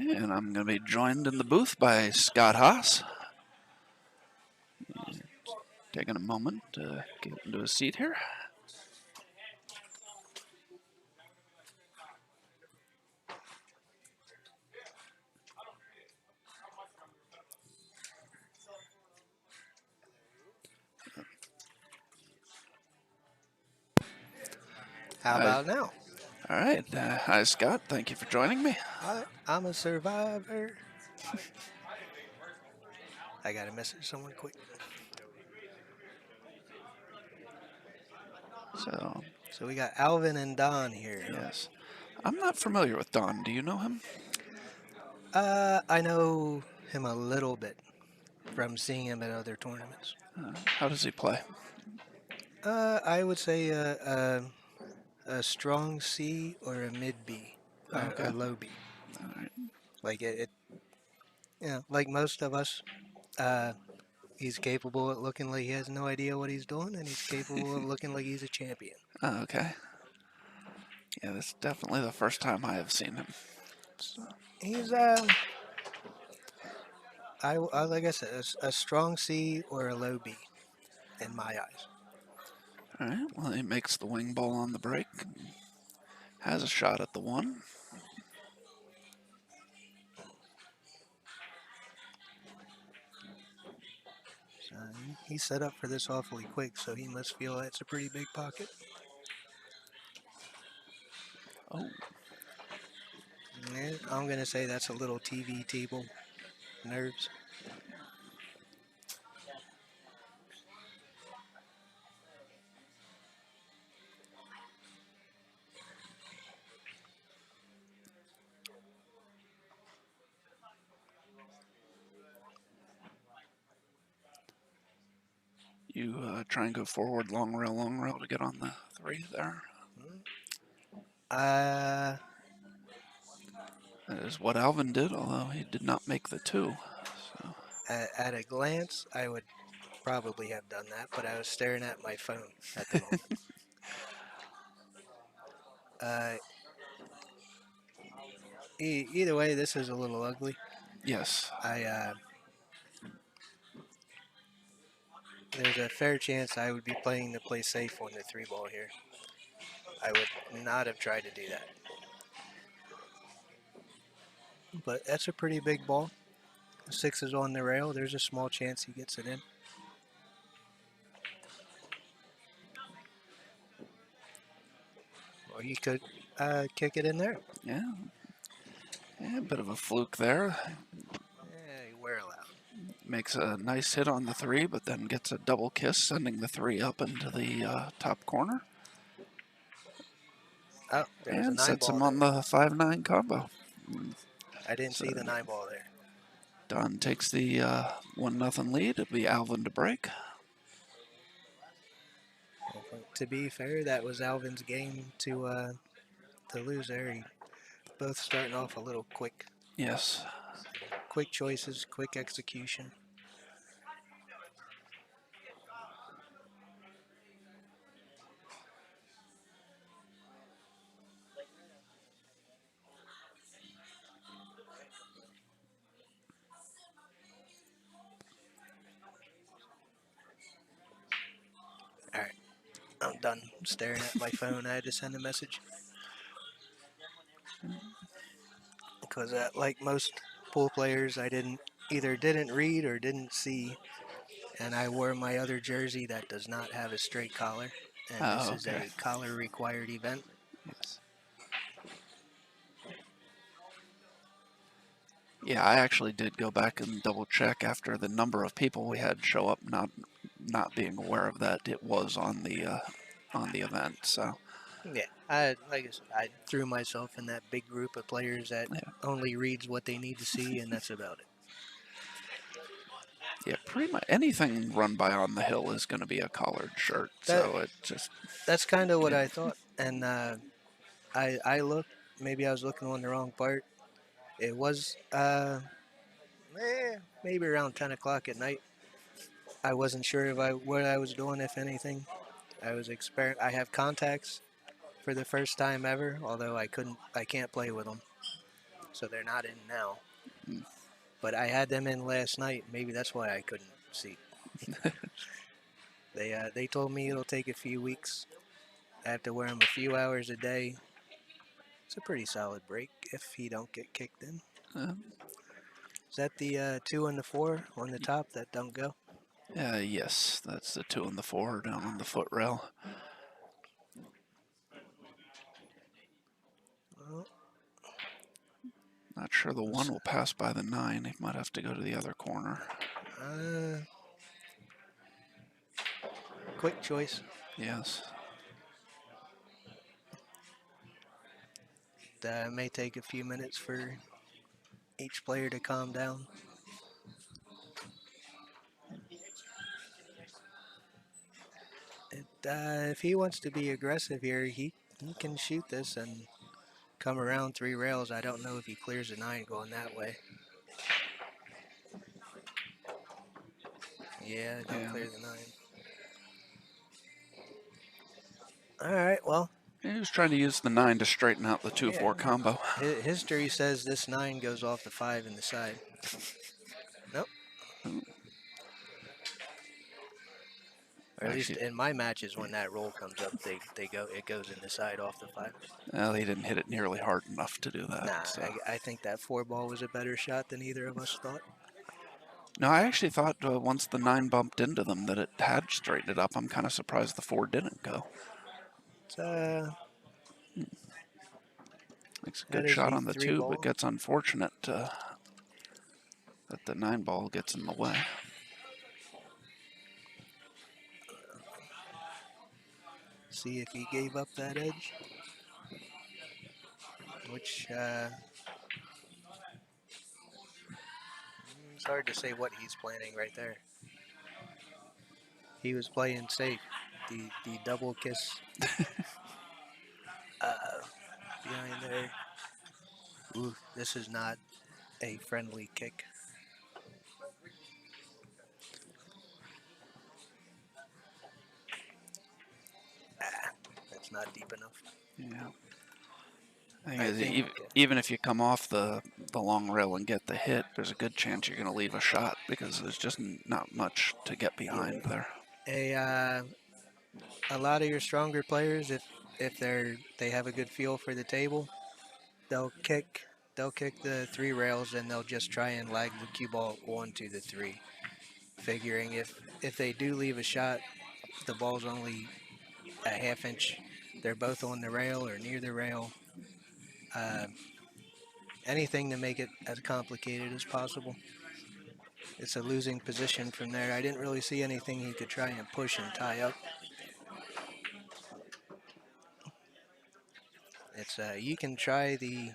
Okay, and I'm going to be joined in the booth by Scott Haas. Taking a moment to get into a seat here. How about now? All right. Hi, Scott. Thank you for joining me. I'm a survivor. I gotta message someone quick. So, So we got Alvin and Don here. yes. I'm not familiar with Don. Do you know him? I know him a little bit from seeing him at other tournaments. How does he play? I would say a strong C or a mid B, Okay. a low B. All right. Like like most of us, uh, he's capable of looking like he has no idea what he's doing, and he's capable of looking like he's a champion. Okay. Yeah, this is definitely the first time I have seen him. So, He's like I said, a strong C or a low B in my eyes. all right. Well, he makes the wing ball on the break. Has a shot at the one. So he set up for this awfully quick, so he must feel that's a pretty big pocket. Oh. And I'm gonna say that's a little TV table nerves. You try and go forward, long rail to get on the three there. Uh, That is what Alvin did, although he did not make the two. So, at a glance, I would probably have done that, but I was staring at my phone at the moment. uh, either way, this is a little ugly. yes. There's a fair chance I would be playing to play safe on the three ball here. I would not have tried to do that. But that's a pretty big ball. Six is on the rail. There's a small chance he gets it in. Or he could kick it in there. Yeah. Yeah, a bit of a fluke there. Yeah, we're allowed. Makes a nice hit on the three, but then gets a double kiss, sending the three up into the top corner. Oh, there's a And nine sets ball him there. on the 5-9 combo. I didn't So see the nine ball there. Don takes the 1-0 lead. It'll be Alvin to break. To be fair, that was Alvin's game to lose there. Both starting off a little quick. Yes. Quick choices, quick execution. All right, I'm done staring at my phone. I had to send a message. Because like most pool players, I didn't read or didn't see, and I wore my other jersey that does not have a straight collar, and this Oh, is okay. a collar required event. Yes. Yeah, I actually did go back and double check after the number of people we had show up, not being aware of that it was on the event. So Yeah, like I said, I threw myself in that big group of players that yeah, only reads what they need to see, and that's about it. yeah, pretty much anything run by on the hill is going to be a collared shirt. That So it just that's kind of what yeah, I thought, and I looked. Maybe I was looking on the wrong part. It was maybe around 10 o'clock at night. I wasn't sure if I what I was doing, if anything. I have contacts for the first time ever, although I can't play with them. so they're not in now. Mm. But I had them in last night. Maybe that's why I couldn't see. They told me it'll take a few weeks. I have to wear them a few hours a day. It's a pretty solid break if he don't get kicked in. Uh, Is that the 2 and the 4 on the top that don't go? yes, that's the 2 and the 4 down on the foot rail. Well, Not sure the 1 will pass by the 9. He might have to go to the other corner. Quick choice. Yes. That may take a few minutes for each player to calm down. If he wants to be aggressive here, he can shoot this and come around 3 rails. I don't know if he clears the 9 going that way. Yeah, don't clear the 9. All right, well. He was trying to use the 9 to straighten out the 2-4 combo. History says this 9 goes off the 5 in the side. Nope. Ooh. Or at least in my matches, when that roll comes up, it goes in the side off the 5. Well, he didn't hit it nearly hard enough to do that. Nah, So. I think that 4 ball was a better shot than either of us thought. No, I actually thought once the 9 bumped into them that it had straightened it up. I'm kind of surprised the 4 didn't go. Makes a good shot on the 2, but gets unfortunate that the 9 ball gets in the way. See if he gave up that edge, which it's hard to say what he's planning right there. He was playing safe. The double kiss behind there. Ooh, this is not a friendly kick. That's not deep enough. Yeah. I think even if you come off the long rail and get the hit, there's a good chance you're going to leave a shot because there's just not much to get behind there. A lot of your stronger players, if they have a good feel for the table, they'll kick the 3 rails and they'll just try and lag the cue ball 1 to the 3, figuring if they do leave a shot, the ball's only a half inch. They're both on the rail or near the rail. Anything to make it as complicated as possible. It's a losing position from there. I didn't really see anything he could try and push and tie up. It's you can try the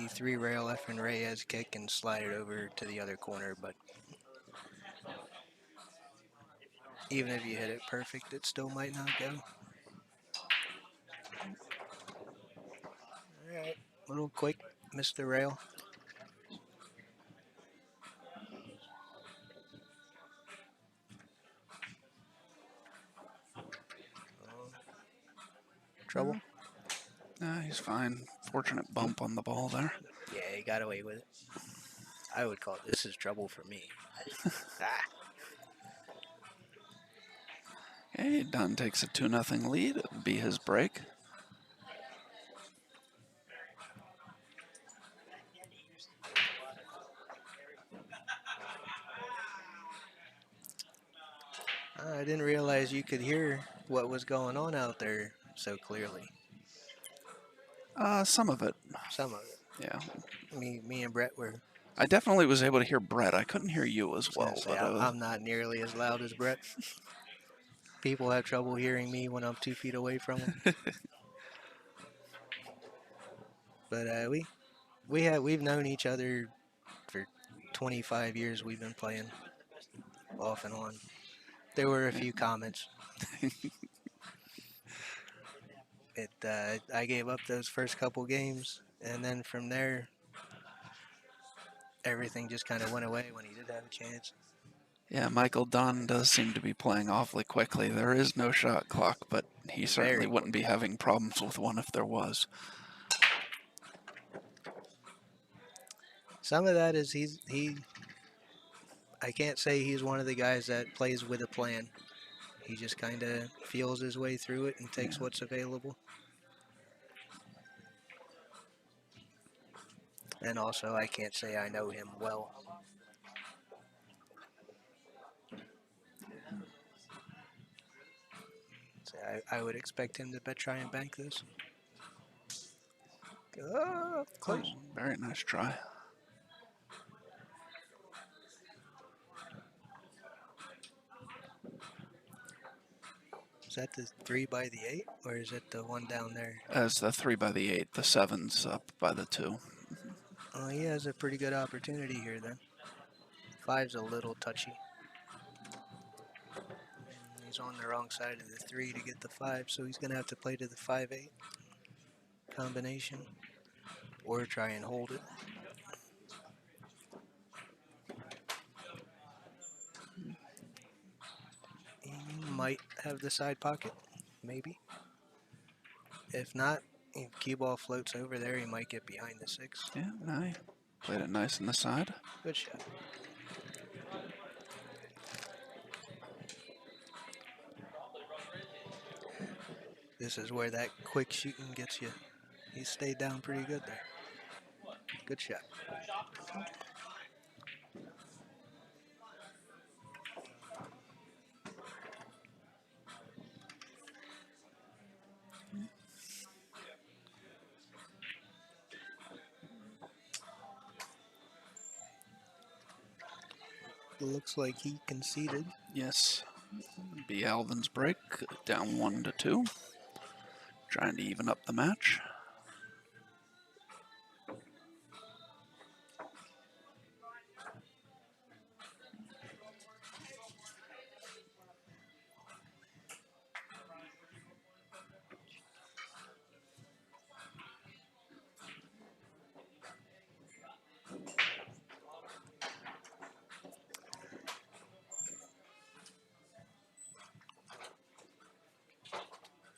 3 rail F and Reyes kick and slide it over to the other corner, but even if you hit it perfect, it still might not go. All right, little quick, missed the rail. Trouble? Nah, he's fine. Fortunate bump on the ball there. Yeah, he got away with it. I would call this is trouble for me. Okay, Dunn takes a 2-0 lead. It'll be his break. I didn't realize you could hear what was going on out there so clearly. Some of it. Some of it. Yeah. Me and Brett were. I definitely was able to hear Brett. I couldn't hear you as well. But I'm not nearly as loud as Brett. People have trouble hearing me when I'm 2 feet away from them. But we've known each other for 25 years. We've been playing off and on. There were a few comments. I gave up those first couple games, and then from there, everything just kind of went away when he did have a chance. Yeah, Michael Dunn does seem to be playing awfully quickly. There is no shot clock, but he certainly wouldn't be having problems with one if there was. Some of that is he. I can't say he's one of the guys that plays with a plan. He just kind of feels his way through it and takes Yeah. what's available. And also, I can't say I know him well. So I would expect him to try and bank this. Oh, close. Oh, very nice try. Is that the 3 by the 8, or is it the one down there? As the 3 by the 8, the 7's up by the 2. Oh, he has a pretty good opportunity here then. 5's a little touchy. He's on the wrong side of the 3 to get the 5, so he's going to have to play to the 5-8 combination or try and hold it. He might have the side pocket, maybe. If not, if cue ball floats over there, he might get behind the 6. Yeah, no, played it nice on the side. Good shot. This is where that quick shooting gets you. He stayed down pretty good there. Good shot. Looks like he conceded. Yes. Be Alvin's break, down 1 to 2. Trying to even up the match.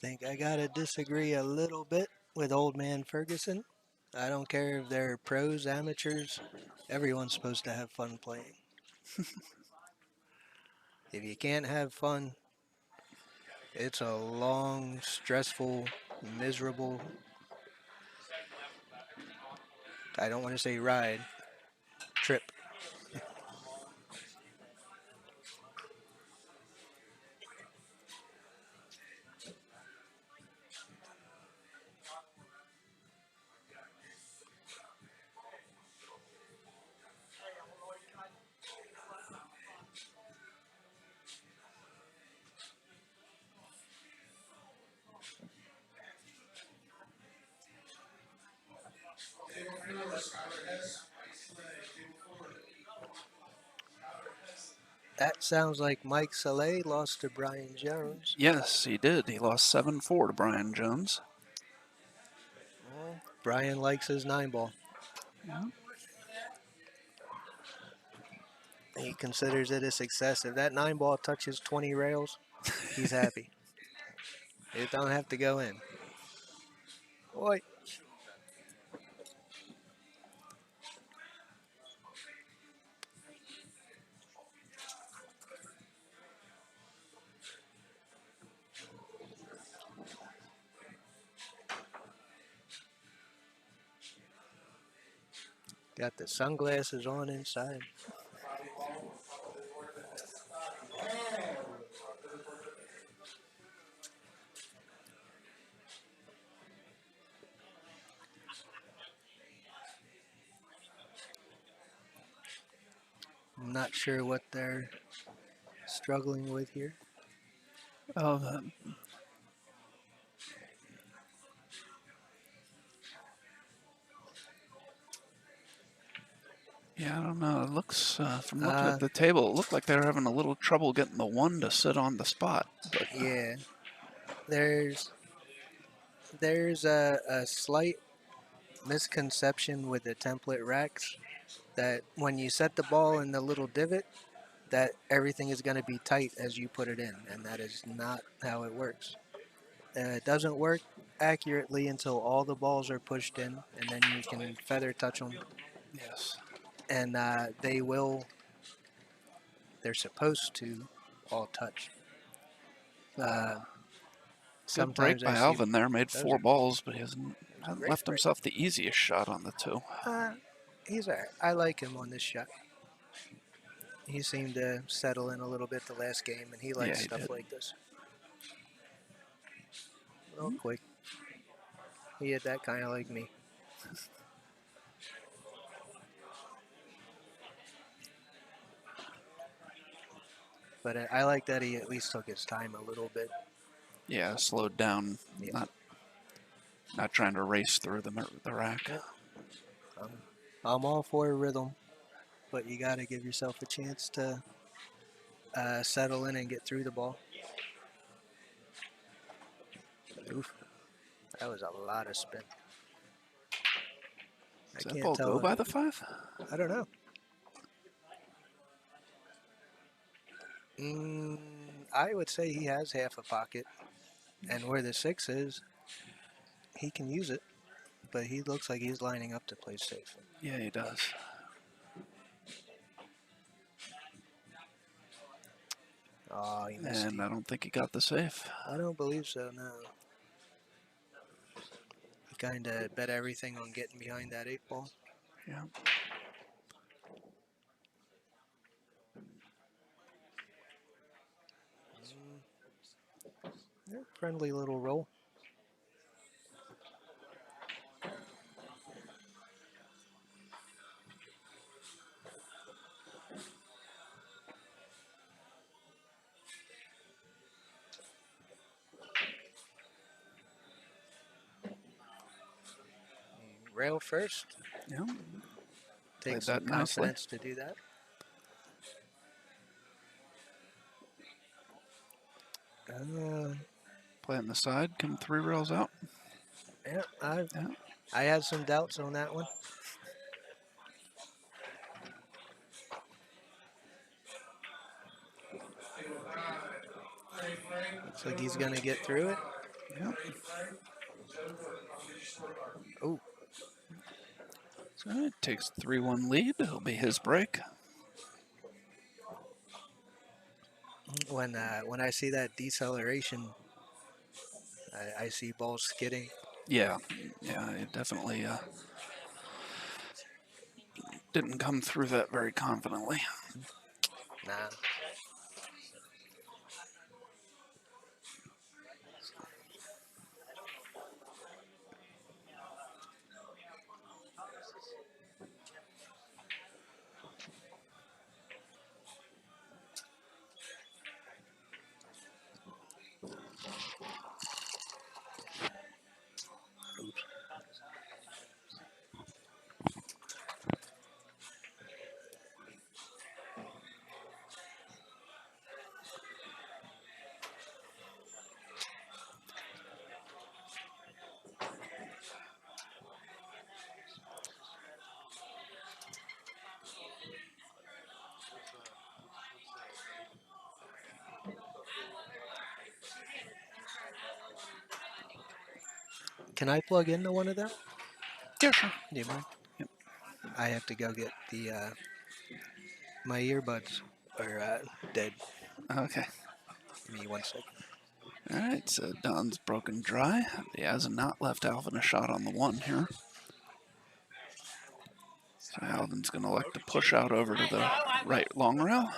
Think I gotta disagree a little bit with old man Ferguson. I don't care if they're pros, amateurs. Everyone's supposed to have fun playing. If you can't have fun, it's a long, stressful, miserable, I don't want to say ride, trip. That sounds like Mike Saleh lost to Brian Jones. Yes, he did. He lost 7-4 to Brian Jones. Well, Brian likes his 9-ball. Yeah. He considers it a success. If that 9-ball touches 20 rails, he's happy. It don't have to go in. Boy. Got the sunglasses on inside. I'm not sure what they're struggling with here. Oh, yeah, I don't know. It looks, from looking at the table, it looked like they were having a little trouble getting the 1 to sit on the spot. But yeah, there's a slight misconception with the template racks that when you set the ball in the little divot, that everything is going to be tight as you put it in, and that is not how it works. It doesn't work accurately until all the balls are pushed in, and then you can feather touch them. yes. and they're supposed to all touch. Uh, Good break sometimes I by see Alvin there. Made those 4 balls, but he hasn't great left break. himself the easiest shot on the 2. He's all right. I like him on this shot. He seemed to settle in a little bit the last game, and he Yeah, likes he stuff did. like this. Real quick. He hit that kind of like me. But I like that he at least took his time a little bit. Yeah, slowed down. Yeah. Not trying to race through the rack. Yeah. I'm all for rhythm, but you got to give yourself a chance to settle in and get through the ball. Oof, that was a lot of spin. I Does that can't ball go tell. by the 5? I don't know. I would say he has half a pocket, and where the 6 is, he can use it, but he looks like he's lining up to play safe. Yeah, he does. Oh, he missed And deep. I don't think he got the safe. I don't believe so, no. He kind of bet everything on getting behind that 8 ball. Yeah. Yeah, friendly little roll. Rail first. Yeah. Played Takes some that nicely. confidence to do that. Playing the side, come 3 rails out. Yeah, Yeah. I had some doubts on that one. Looks like he's going to get through it. Yeah. Oh, So it takes 3-1 lead. It'll be his break. when I see that deceleration, I see balls skidding. Yeah. Yeah, it definitely didn't come through that very confidently. Nah. Oops. Can I plug into one of them? Yeah, sure. Do you mind? Yep. I have to go get the my earbuds are dead. Okay. Give me 1 second. All right, so Don's broken dry. He has not left Alvin a shot on the 1 here. So Alvin's going to elect to push out over to the right long rail.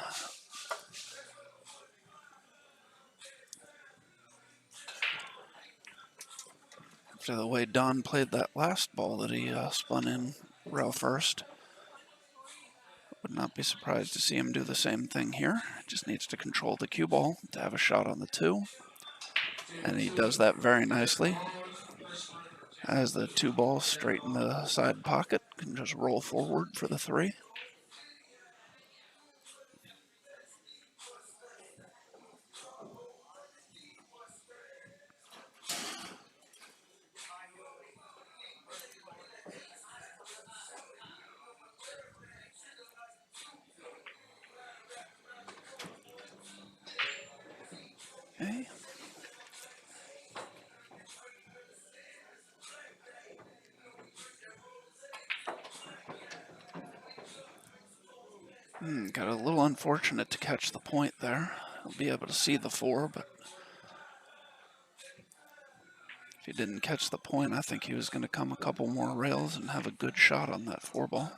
After the way Don played that last ball that he spun in rail first, would not be surprised to see him do the same thing here. Just needs to control the cue ball to have a shot on the 2. And he does that very nicely. Has the 2 ball straight in the side pocket, can just roll forward for the 3. Okay. unfortunate to catch the point there. He'll be able to see the 4, but if he didn't catch the point, I think he was going to come a couple more rails and have a good shot on that 4 ball.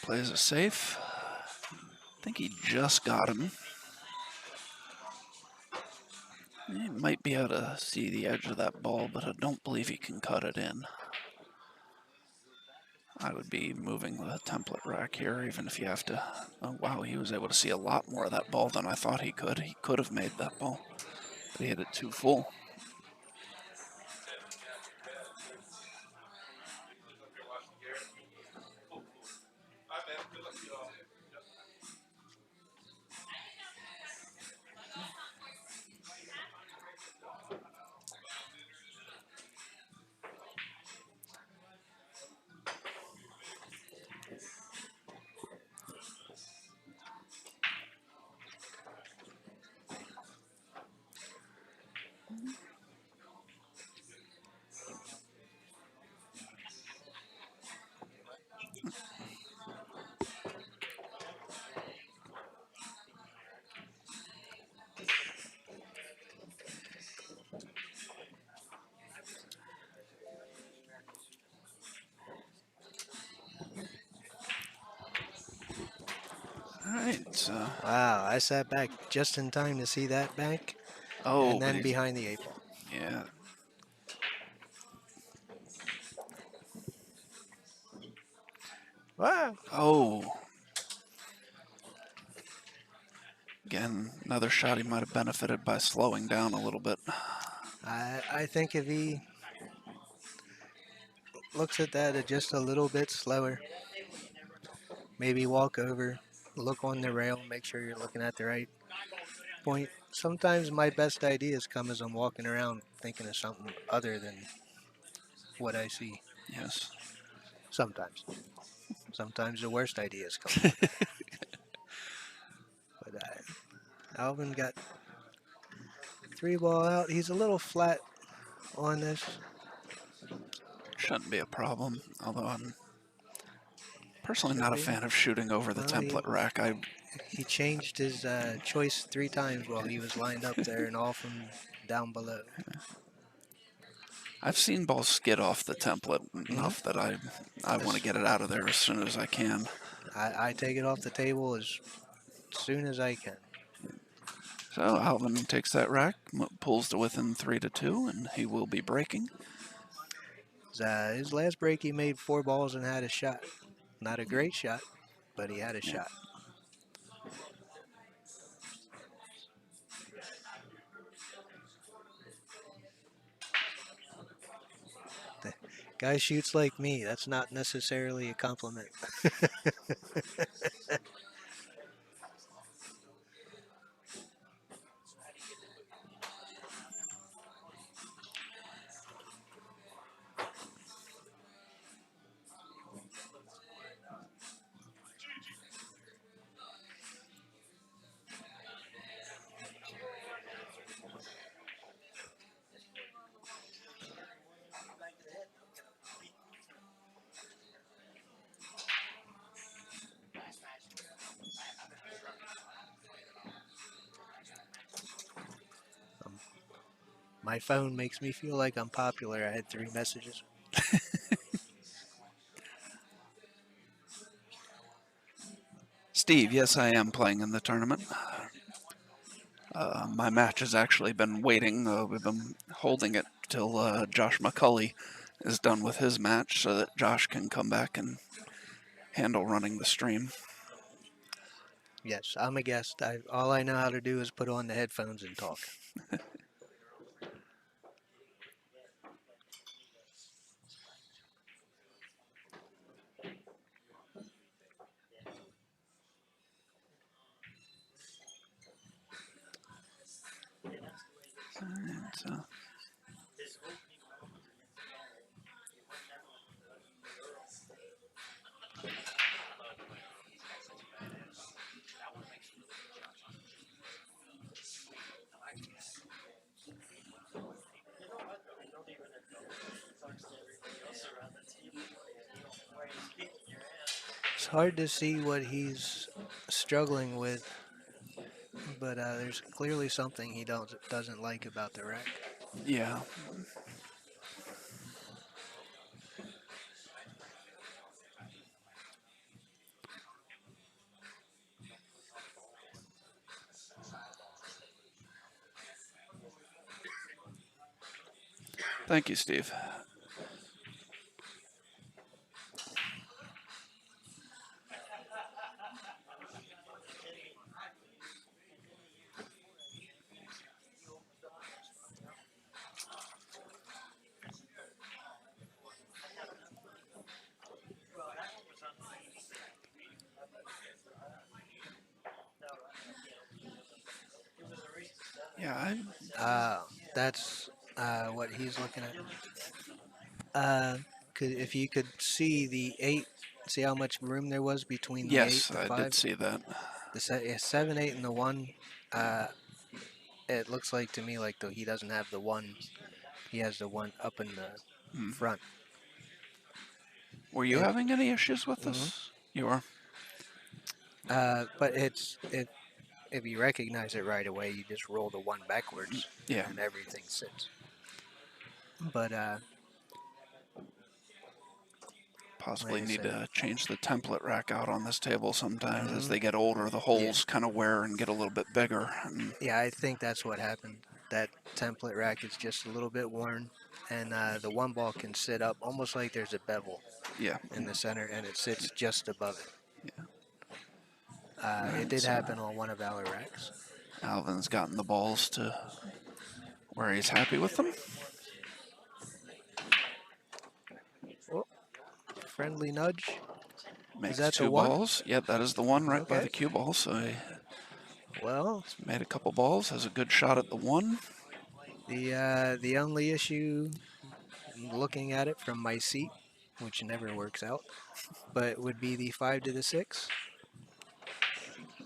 Plays it safe. I think he just got him. He might be able to see the edge of that ball, but I don't believe he can cut it in. I would be moving the template rack here, even if you have to. Oh, wow, he was able to see a lot more of that ball than I thought he could. He could have made that ball, but he hit it too full. All right. Wow, I sat back just in time to see that bank, Oh, and but then he's, behind the 8 ball. yeah. Wow. Oh. Again, another shot he might have benefited by slowing down a little bit. I think if he looks at that just a little bit slower, maybe walk over, look on the rail, make sure you're looking at the right point. Sometimes my best ideas come as I'm walking around thinking of something other than what I see. Yes. Sometimes. Sometimes the worst ideas come. But Alvin got 3 ball out. He's a little flat on this. Shouldn't be a problem, although I'm personally Should not a be. fan of shooting over the Well, template rack. he changed his choice 3 times while he was lined up there and all from down below. I've seen balls skid off the template enough that I want to get it out of there as soon as I can. I take it off the table as soon as I can. So Alvin takes that rack, pulls to within 3-2, and he will be breaking. His last break, he made 4 balls and had a shot. Not a great shot, but he had a Yeah. shot. The guy shoots like me. That's not necessarily a compliment. My phone makes me feel like I'm popular. I had 3 messages. Steve, yes, I am playing in the tournament. My match has actually been waiting. We've been holding it till Josh McCulley is done with his match so that Josh can come back and handle running the stream. Yes, I'm a guest. All I know how to do is put on the headphones and talk. And, It's hard to see what he's struggling with, but there's clearly something he doesn't like about the rack. Yeah. Thank you, Steve. Yeah, That's what he's looking at. If you could see the 8, see how much room there was between the 8, yes, the I did 5, see that. the 7, 8, and the 1. Uh, it looks like to me like though he doesn't have the 1. He has the 1 up in the Hmm. front. Were you It, having any issues with mhm. this? You were? But if you recognize it right away, you just roll the 1 backwards, Yeah, and everything sits. But possibly like I need said, to change the template rack out on this table sometimes. As hmm they get older, the yeah, holes kind of wear and get a little bit bigger. And yeah, I think that's what happened. That template rack is just a little bit worn, and the 1 ball can sit up almost like there's a bevel yeah, in the center, and it sits just above it. yeah. It Right, did so happen on one of our racks. Alvin's gotten the balls to where he's happy with them. Oh, friendly nudge. Is Makes that the 2 one? balls. Yeah, that is the one right by Okay. the cue ball. So he's Well, made a couple balls, has a good shot at the 1. the only issue, looking at it from my seat, which never works out, but would be the 5 to the 6.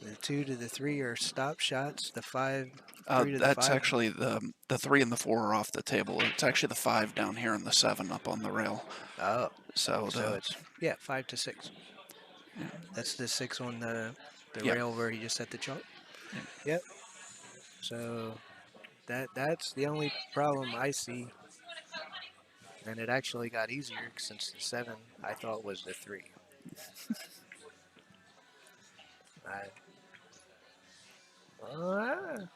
The 2 to the 3 are stop shots. The 5, 3 to the That's 5. actually the 3 and the 4 are off the table. It's actually the 5 down here and the 7 up on the rail. Oh, So so the it's, yeah, 5 to 6. yeah, That's the 6 on the yep, rail where you just set the chart. yep. Yep. So that's the only problem I see. And it actually got easier since the 7 I thought was the 3. I, uh,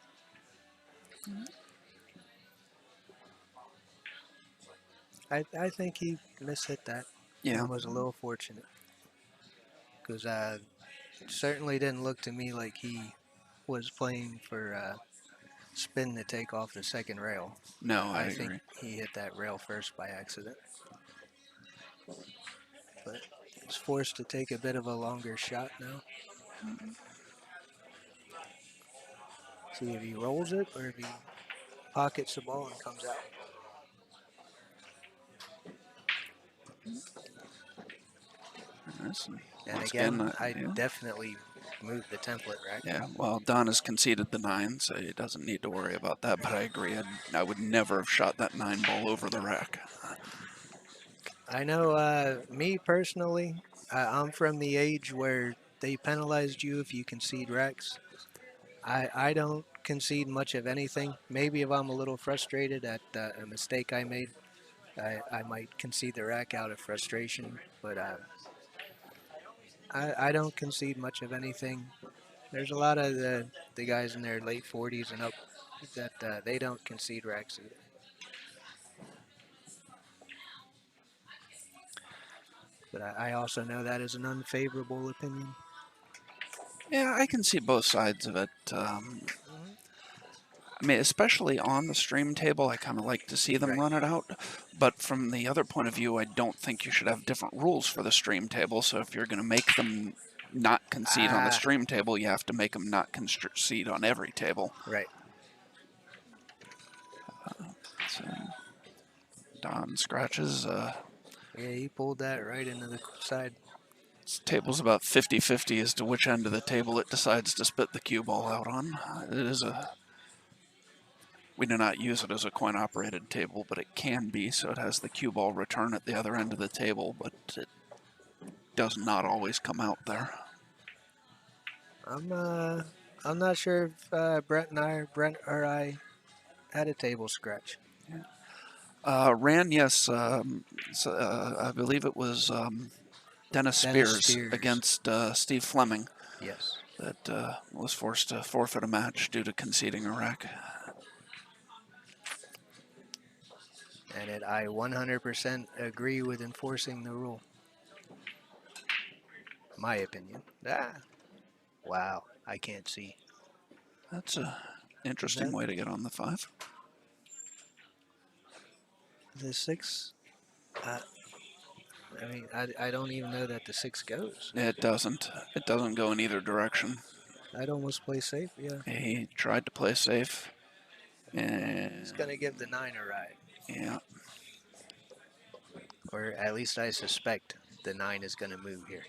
I think he mishit that Yeah, and was a little fortunate because certainly didn't look to me like he was playing for spin to take off the second rail. no, I I think agree. he hit that rail first by accident, but he's forced to take a bit of a longer shot now. See if he rolls it or if he pockets the ball and comes out. Nice. And Once again, again, I yeah, definitely moved the template rack. yeah. Well, Don has conceded the 9, so he doesn't need to worry about that. But I agree. I would never have shot that 9 ball over the rack. I know, me personally, I'm from the age where they penalized you if you concede racks. I don't concede much of anything. Maybe if I'm a little frustrated at a mistake I made, I might concede the rack out of frustration. But I don't concede much of anything. There's a lot of the guys in their late 40s and up that they don't concede racks either. But I also know that is an unfavorable opinion. Yeah, I can see both sides of it. I mean, especially on the stream table, I kind of like to see them Right. run it out. But from the other point of view, I don't think you should have different rules for the stream table. So if you're going to make them not concede on the Ah, stream table, you have to make them not concede on every table. right. So Don scratches. Yeah, he pulled that right into the side. This table's about 50-50 as to which end of the table it decides to spit the cue ball out on. It is a We do not use it as a coin-operated table, but it can be, so it has the cue ball return at the other end of the table, but it does not always come out there. I'm not sure if Brent or I had a table scratch. Ran, yes. I believe it was Dennis Dennis Spears Spears. against Steve Fleming Yes. that was forced to forfeit a match due to conceding a rack. And I 100% agree with enforcing the rule. My opinion. Ah, wow. I can't see. That's a Is interesting that way to get on the 5. the 6? Uh, I mean, I don't even know that the 6 goes. It doesn't. It doesn't go in either direction. I'd almost play safe, yeah. He tried to play safe, and He's going to give the 9 a ride. yeah, Or at least I suspect the 9 is going to move here.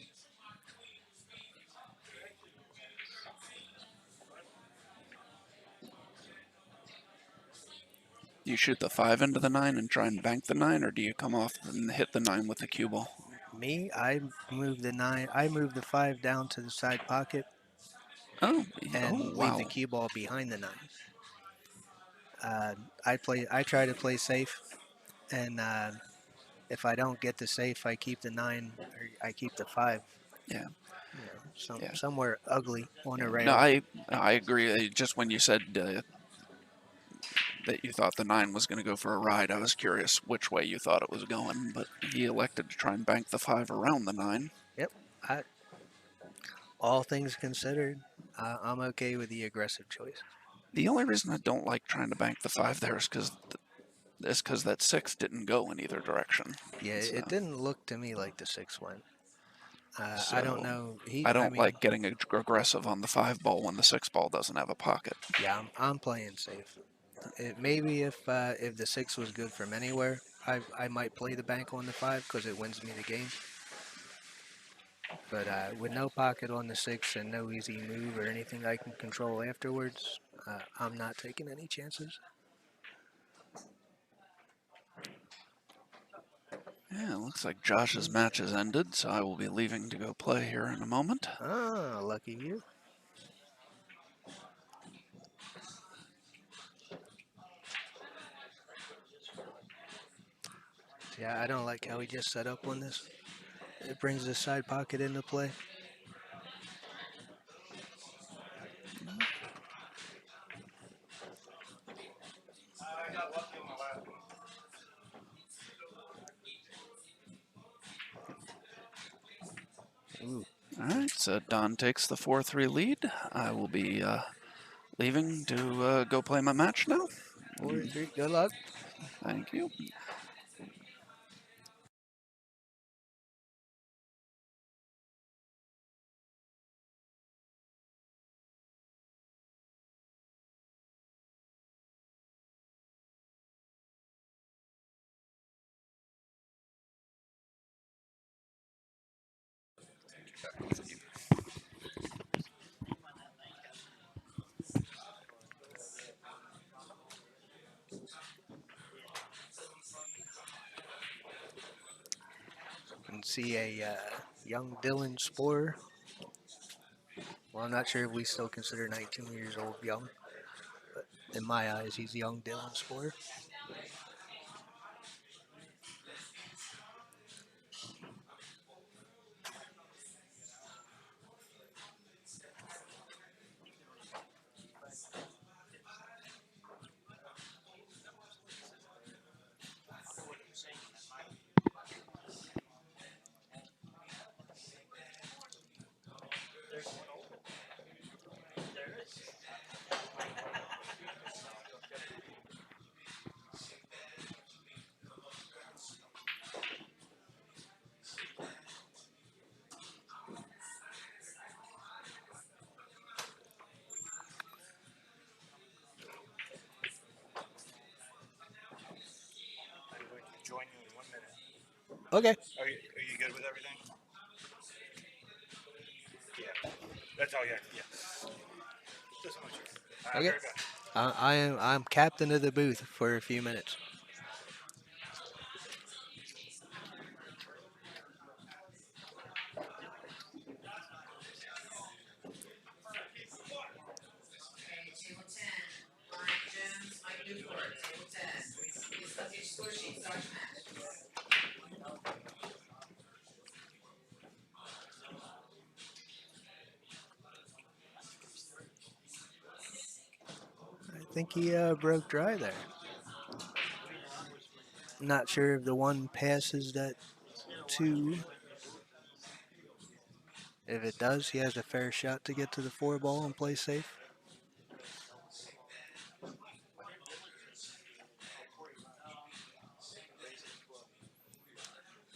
do you shoot the 5 into the 9 and try and bank the 9, or do you come off and hit the 9 with the cue ball? Me, I move the 9. I move the 5 down to the side pocket Oh, and leave the wow. cue ball behind the 9. I try to play safe, and if I don't get the safe, I keep the 9 or I keep the 5. Yeah, You know, yeah, somewhere ugly on yeah. a No, rail. I agree. Just when you said that you thought the 9 was going to go for a ride, I was curious which way you thought it was going, but he elected to try and bank the 5 around the 9. Yep. I, all things considered, I'm okay with the aggressive choice. The only reason I don't like trying to bank the 5 there is because that 6 didn't go in either direction. Yeah, So, it didn't look to me like the 6 went. I don't so know. I I don't mean, like getting aggressive on the 5 ball when the 6 ball doesn't have a pocket. yeah, I'm playing safe. Maybe if the 6 was good from anywhere, I might play the bank on the 5 because it wins me the game. But with no pocket on the 6 and no easy move or anything I can control afterwards, I'm not taking any chances. Yeah, it looks like Josh's match has ended, so I will be leaving to go play here in a moment. Ah, lucky you. Yeah, I don't like how he just set up on this. It brings the side pocket into play. Ooh, All right, so Don takes the 4-3 lead. I will be leaving to go play my match now. 4-3. Good luck. Thank you. You can see a young Dylan Sporer. Well, I'm not sure if we still consider 19 years old young, but in my eyes, he's young Dylan Sporer. I'm going to join you in 1 minute. Okay. Are you good with everything? Yeah. That's all, yeah. Just want you. I'll be Okay. right back. I'm captain of the booth for a few minutes. think he broke dry there. Not sure if the one passes that 2. If it does, he has a fair shot to get to the 4 ball and play safe.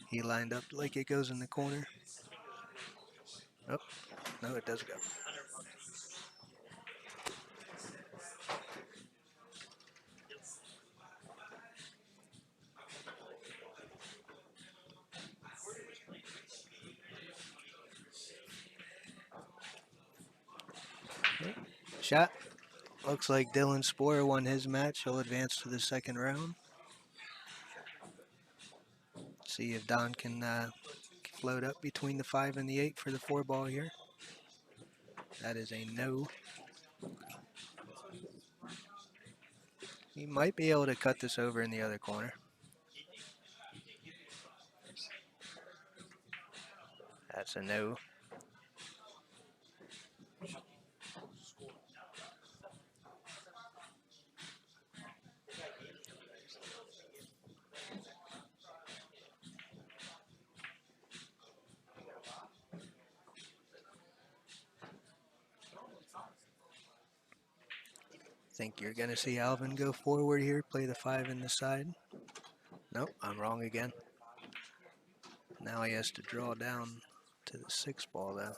He lined up like it goes in the corner. Oh, no, it does go. Shot. Looks like Dylan Sporer won his match. He'll advance to the second round. See if Don can float up between the 5 and the 8 for the 4 ball here. That is a no. He might be able to cut this over in the other corner. That's a no. Think you're going to see Alvin go forward here, play the 5 in the side. Nope, I'm wrong again. Now he has to draw down to the 6 ball though.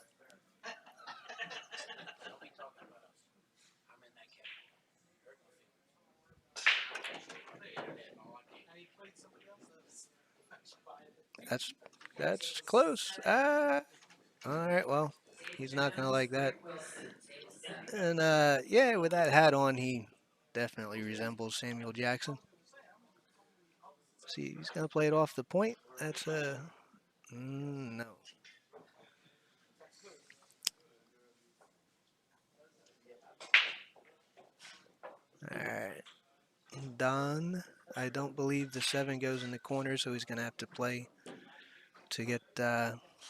That's close. All right, well, he's not going to like that. And yeah, with that hat on, he definitely resembles Samuel Jackson. See, he's going to play it off the point. That's a no. All right. Don, I don't believe the 7 goes in the corner, so he's going to have to play to get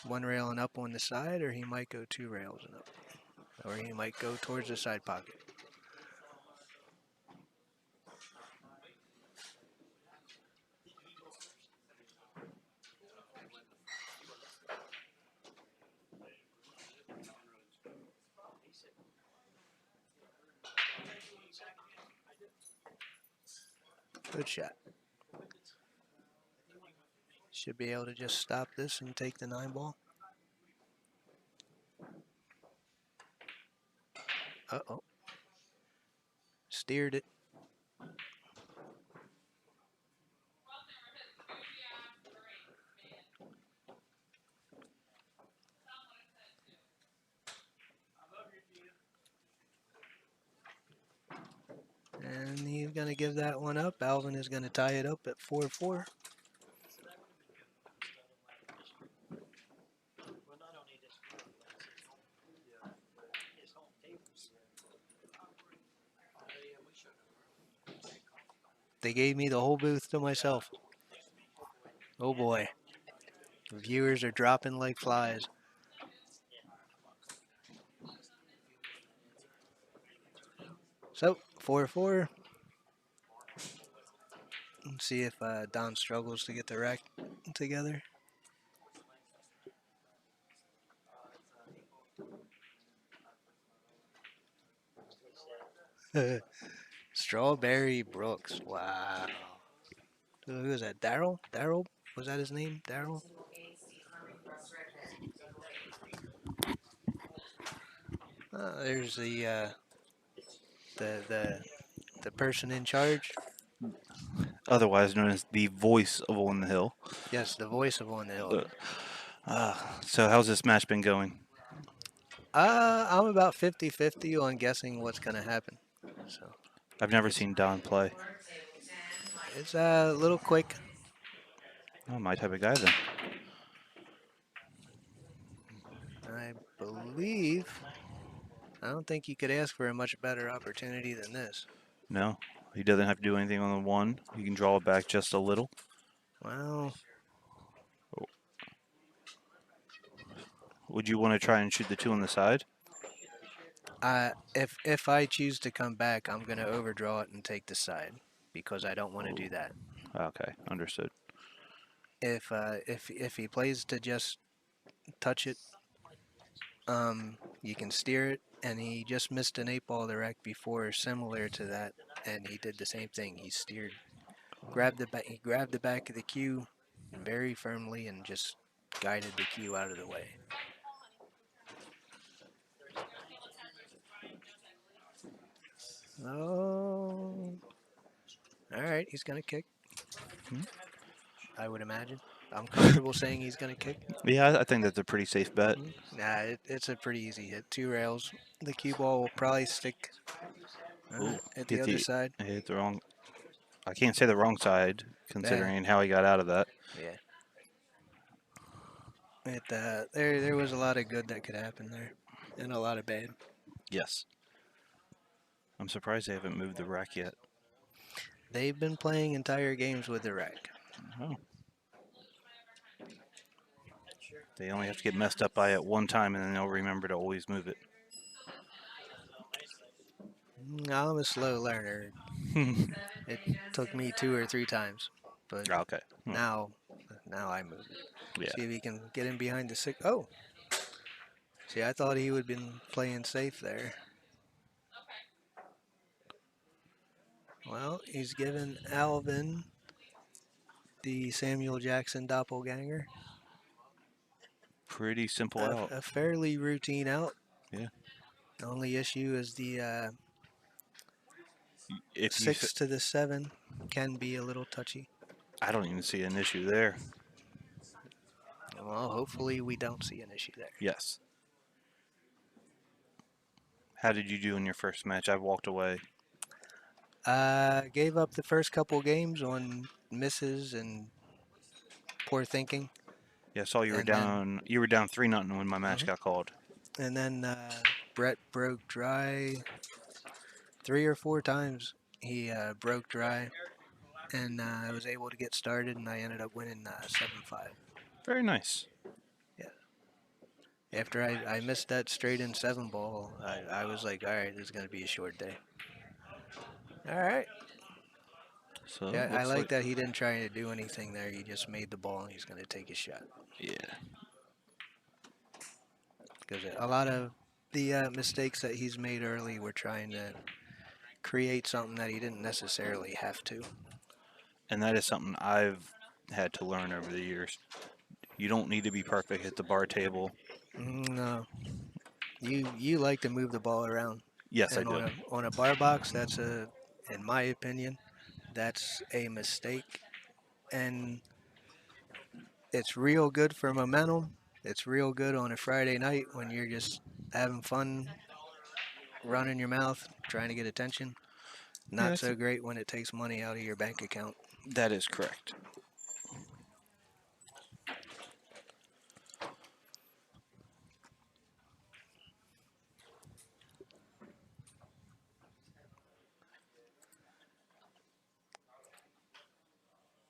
1 rail and up on the side, or he might go 2 rails and up, or he might go towards the side pocket. Good shot. Should be able to just stop this and take the 9 ball. Uh-oh. Steered it. And he's going to give that one up. Alvin is going to tie it up at 4-4. They gave me the whole booth to myself. Oh boy. Viewers are dropping like flies. So, 4-4. Let's see if Don struggles to get the rack together. Strawberry Brooks. Wow. Who was that? Daryl? Daryl? Was that his name? Daryl? There's the person in charge. Otherwise known as the voice of On the Hill. Yes, the voice of On the Hill. So how's this match been going? I'm about 50-50 on guessing what's going to happen. So I've never seen Don play. it's a little quick. Oh, my type of guy then. I believe. I don't think you could ask for a much better opportunity than this. No, he doesn't have to do anything on the 1. He can draw it back just a little. Well, Would you want to try and shoot the 2 on the side? If I choose to come back, I'm gonna overdraw it and take the side because I don't want to do Oh, that. okay, understood. If he plays to just touch it, you can steer it, and he just missed an 8 ball direct before, similar to that, and he did the same thing. He steered, he grabbed the back of the cue very firmly and just guided the cue out of the way. Oh, all right, he's gonna kick. Hmm. I would imagine. I'm comfortable saying he's gonna kick. Yeah, I think that's a pretty safe bet. Nah, it's a pretty easy hit. 2 rails. The cue ball will probably stick Ooh, at the hit other the side. hit the wrong. I can't say the wrong side Yeah, considering how he got out of that. yeah. There was a lot of good that could happen there, and a lot of bad. Yes. I'm surprised they haven't moved the rack yet. They've been playing entire games with the rack. Oh. They only have to get messed up by it one time and then they'll remember to always move it. I'm a slow learner. It took me 2 or 3 times, but Okay. now I move it. Yeah. See if he can get in behind the 6. Oh, see, I thought he would have been playing safe there. Well, he's given Alvin the Samuel Jackson doppelganger. Pretty simple out. A fairly routine out. Yeah. The only issue is the If you, 6 to the 7 can be a little touchy. I don't even see an issue there. Well, hopefully we don't see an issue there. Yes. How did you do in your first match? I've walked away. Gave up the first couple games on misses and poor thinking, Yeah, I saw you were and then down. You were down 3-0 when my match got called. Brett broke dry 3 or 4 times. He broke dry, and I was able to get started, and I ended up winning 7-5. Very nice. After I missed that straight in 7 ball, I was like, all right, this is going to be a short day. All right. So Yeah, I looks like that he didn't try to do anything there. He just made the ball, and he's going to take a shot. Yeah. Because a lot of the mistakes that he's made early were trying to create something that he didn't necessarily have to. And that is something I've had to learn over the years. You don't need to be perfect at the bar table. No, you like to move the ball around, Yes, I and do. on a bar box, in my opinion, that's a mistake, and it's real good for momentum. It's real good on a Friday night when you're just having fun, running your mouth, trying to get attention. Yeah, Not so great when it takes money out of your bank account. that is correct.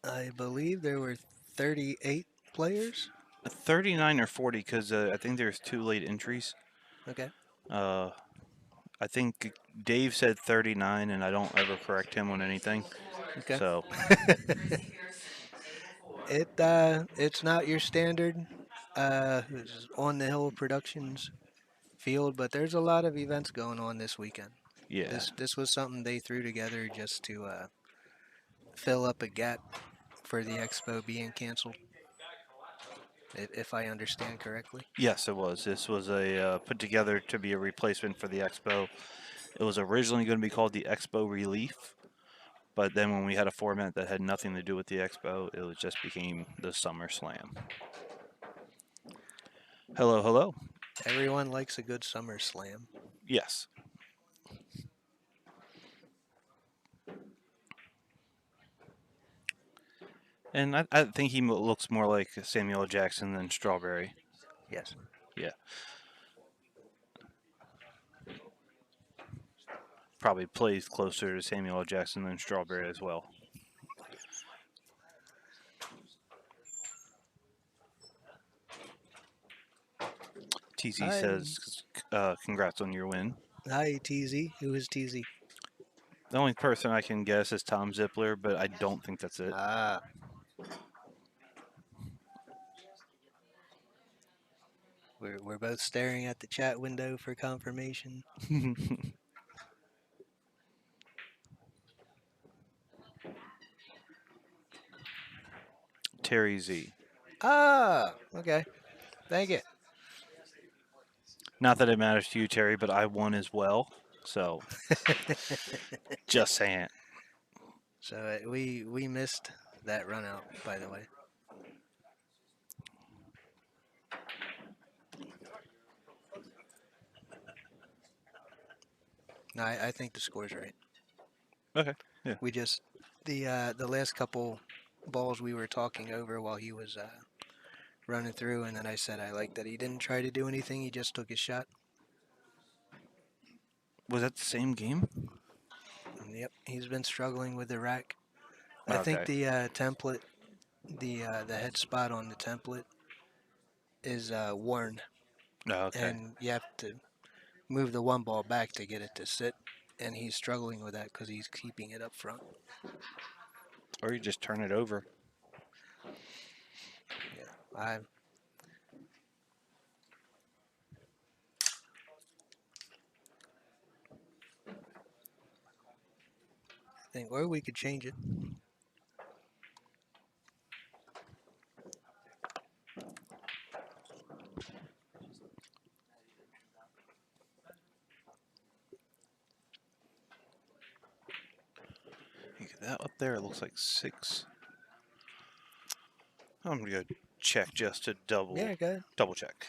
I believe there were 38 players. 39 or 40 because I think there's 2 late entries. Okay. I think Dave said 39, and I don't ever correct him on anything. Okay. So It's not your standard on the Hill Productions field, but there's a lot of events going on this weekend. yeah, This was something they threw together just to fill up a gap for the expo being canceled. If I understand correctly. yes, it was. This was a put together to be a replacement for the Expo. It was originally going to be called the Expo Relief, but then when we had a format that had nothing to do with the Expo, it was just became the Summer Slam. Hello, hello. Everyone likes a good summer slam. Yes. And I think he looks more like Samuel Jackson than Strawberry. Yes. Yeah. Probably plays closer to Samuel Jackson than Strawberry as well. TC says, congrats on your win. Hi, TZ. Who is TZ? The only person I can guess is Tom Zippler, but I don't think that's it. Ah. We're both staring at the chat window for confirmation. Terry Z. Ah, okay. Thank you. Not that it matters to you, Terry, but I won as well. So, just saying. So we missed that run out, by the way. No, I think the score's right. Okay. Yeah. We just the last couple balls we were talking over while he was running through, and then I said I like that he didn't try to do anything. He just took his shot. Was that the same game? And yep, he's been struggling with the rack. I think Okay. the template, the head spot on the template is worn, Oh, okay. and you have to move the one ball back to get it to sit. And he's struggling with that because he's keeping it up front. Or you just turn it over. Yeah, I think, or we could change it. That up there, it looks like 6. I'm gonna go check just to Yeah, good. double check.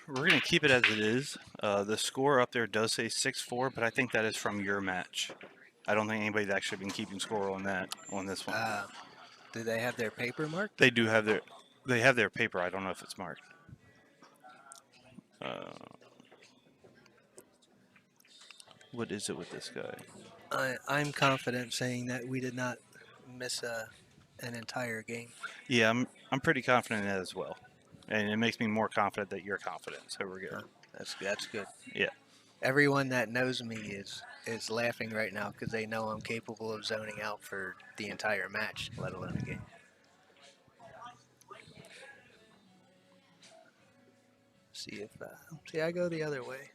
We're gonna keep it as it is. The score up there does say 6-4, but I think that is from your match. I don't think anybody's actually been keeping score on this one. Do they have their paper marked? They do have their paper. I don't know if it's marked. What is it with this guy? I'm confident saying that we did not miss an entire game. Yeah, I'm pretty confident in that as well, and it makes me more confident that you're confident. So we're good. That's good. Yeah. Everyone that knows me is laughing right now because they know I'm capable of zoning out for the entire match, let alone a game. See if I go the other way.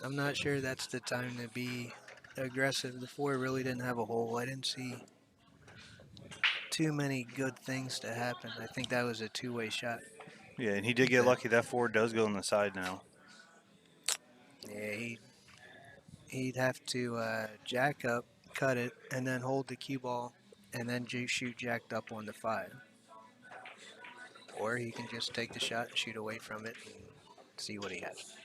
I'm not sure that's the time to be aggressive. The 4 really didn't have a hole. I didn't see too many good things to happen. I think that was a two-way shot. Yeah, and he did get lucky. That 4 does go on the side now. Yeah, he'd have to jack up, cut it, and then hold the cue ball, and then shoot jacked up on the 5. Or he can just take the shot and shoot away from it and see what he has.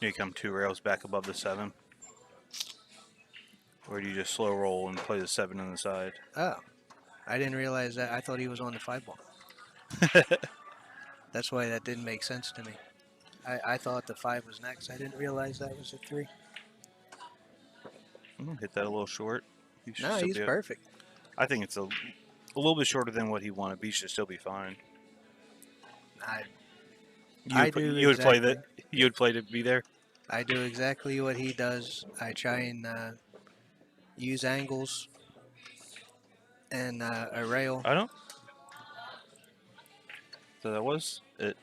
You come 2 rails back above the 7. Or do you just slow roll and play the 7 on the side? Oh, I didn't realize that. I thought he was on the 5 ball. That's why that didn't make sense to me. I thought the 5 was next. I didn't realize that was a 3. Hit that a little short. No, he's perfect. I think it's a little bit shorter than what he wanted, but he should still be fine. You would play that. You would play to be there. I do exactly what he does. I try and use angles and a rail. I don't. So that was it.